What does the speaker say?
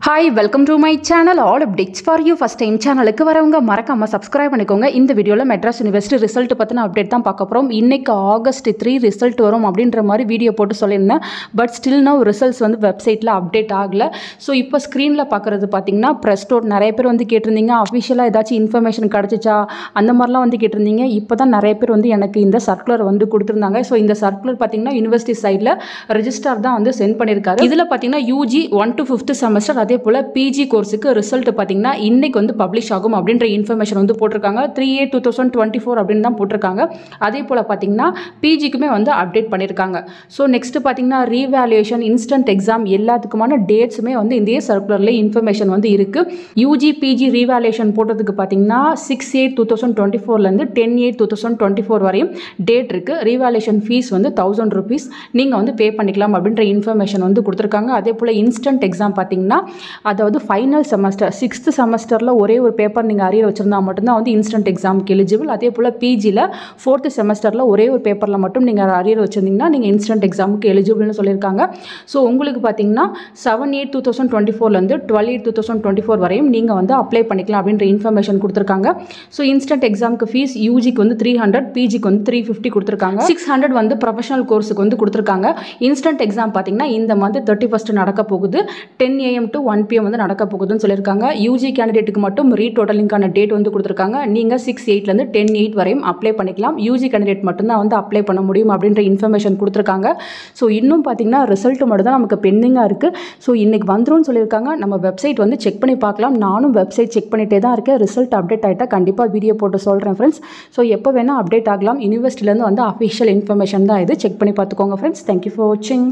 Hi, welcome to my channel. All updates for you. First time channel க்கு வரவங்க மறக்காம subscribe பண்ணிக்கோங்க. இந்த வீடியோல மெட்ராஸ் யுனிவர்சிட்டி ரிசல்ட் பத்தின அப்டேட் தான் பார்க்க போறோம். இன்னைக்கு ஆகஸ்ட் 3 ரிசல்ட் வரும் அப்படின்ற மாதிரி வீடியோ போட்டு சொல்லிருந்தேன். பட் ஸ்டில் நவ ரிசல்ட்ஸ் வந்து வெப்சைட்ல அப்டேட் ஆகல. சோ இப்போ ஸ்கிரீன்ல பார்க்கிறது பாத்தீங்கன்னா பிரஸ் நோட் நிறைய பேர் வந்து கேட்டிருந்தீங்க. ஆபீஷியலா ஏதாச்சும் இன்ஃபர்மேஷன் கிடைச்சிச்சா அந்த மாதிரிலாம் வந்து கேட்டிருந்தீங்க. இப்போதான் நிறைய பேர் வந்து எனக்கு இந்த சர்க்குலர் வந்து கொடுத்திருந்தாங்க. சோ இந்த சர்க்குலர் பாத்தீங்கன்னா யுனிவர்சிட்டி சைடுல ரெஜிஸ்ட்ரார் தான் வந்து சென்ட் பண்ணிருக்காரு. இதுல பாத்தீங்கன்னா UG 1 to 5th செமஸ்டர் அதே போல PG கோர்ஸுக்கு ரிசல்ட் பாத்தீங்கன்னா இன்னைக்கு வந்து பப்ளிஷ் ஆகும் அப்படின்ற இன்ஃபர்மேஷன் வந்து போட்டிருக்காங்க. 3/8/2024 அப்படின்னு தான் போட்டிருக்காங்க. அதே போல பாத்தீங்கன்னா PGக்குமே வந்து அப்டேட் பண்ணிருக்காங்க. ஸோ நெக்ஸ்ட் பாத்தீங்கன்னா ரீவேல்யூஷன் இன்ஸ்டன்ட் எக்ஸாம் எல்லாத்துக்குமான டேட்ஸுமே வந்து இந்த சர்க்குலர்ல இன்ஃபர்மேஷன் வந்து இருக்கு. UG PG ரீவேல்யூஷன் போட்டதுக்கு பாத்தீங்கன்னா 6/8/2024 இருந்து 10/8/2024 வரையும் டேட் இருக்கு. ரீவேல்யூஷன் ஃபீஸ் வந்து 1000 rupees நீங்க வந்து பே பண்ணிக்கலாம் அப்படின்ற இன்ஃபர்மேஷன் வந்து கொடுத்திருக்காங்க. அதே போல இன்ஸ்டன்ட் எக்ஸாம் பாத்தீங்கன்னா அதாவது ஃபைனல் செமஸ்டர் 6th செமஸ்டர்ல ஒரே ஒரு பேப்பர் நீங்க அரியர் வச்சிருந்தா மட்டும்தான் வந்து இன்ஸ்டன்ட் எக்ஸாமுக்கு எலிஜிபிள். அதே போல PGல 4th செமஸ்டர்ல ஒரே ஒரு பேப்பர்ல மட்டும் நீங்க அரியர் வச்சிருந்தீங்கன்னா நீங்க இன்ஸ்டன்ட் எக்ஸாமுக்கு எலிஜிபிள்னு சொல்லியிருக்காங்க. ஸோ உங்களுக்கு பார்த்தீங்கன்னா 7/8/2024 இருந்து 12/8/2024 வரையும் நீங்க வந்து அப்ளை பண்ணிக்கலாம் அப்படின்ற இன்ஃபர்மேஷன் கொடுத்திருக்காங்க. ஸோ இன்ஸ்டன்ட் எக்ஸாமுக்கு ஃபீஸ் UGக்கு வந்து 300, PGக்கு வந்து 350 கொடுத்திருக்காங்க. 600 வந்து ப்ரொஃபஷனல் கோர்ஸுக்கு வந்து கொடுத்திருக்காங்க. இன்ஸ்டன்ட் எக்ஸாம் பார்த்தீங்கன்னா இந்த மந்த் 31st நடக்க போகுது. 10 AM to 1 PM வந்து நடக்க போகுதுன்னு சொல்லியிருக்காங்க. UG கேண்டிடேட்டுக்கு மட்டும் ரீடோட்டலிங்கான டேட் வந்து கொடுத்திருக்காங்க. நீங்க 6/8 இருந்து 10/8 வரையும் அப்ளை பண்ணிக்கலாம். UG கேண்டிடேட் மட்டும் தான் வந்து அப்ளை பண்ண முடியும் அப்படின்ற இன்ஃபர்மேஷன் கொடுத்திருக்காங்க. ஸோ இன்னும் பார்த்தீங்கன்னா ரிசல்ட் மட்டும் தான் நமக்கு பெண்டிங்காக இருக்கு. ஸோ இன்னைக்கு வந்துரும்னு சொல்லியிருக்காங்க. நம்ம வெப்சைட் வந்து செக் பண்ணி பார்க்கலாம். நானும் வெப்சைட் செக் பண்ணிட்டே தான் இருக்கேன். ரிசல்ட் அப்டேட் ஆகிட்டா கண்டிப்பாக வீடியோ போட்டு சொல்கிறேன் ஃப்ரெண்ட்ஸ். ஸோ எப்போ வேணால் அப்டேட் ஆகலாம். யூனிவர்சிட்டியிலேருந்து வந்து அஃபிஷியல் இன்ஃபர்மேஷன் தான் இது. செக் பண்ணி பார்த்துக்கோங்க ஃப்ரெண்ட்ஸ். தேங்க்யூ ஃபார் வாட்சிங்.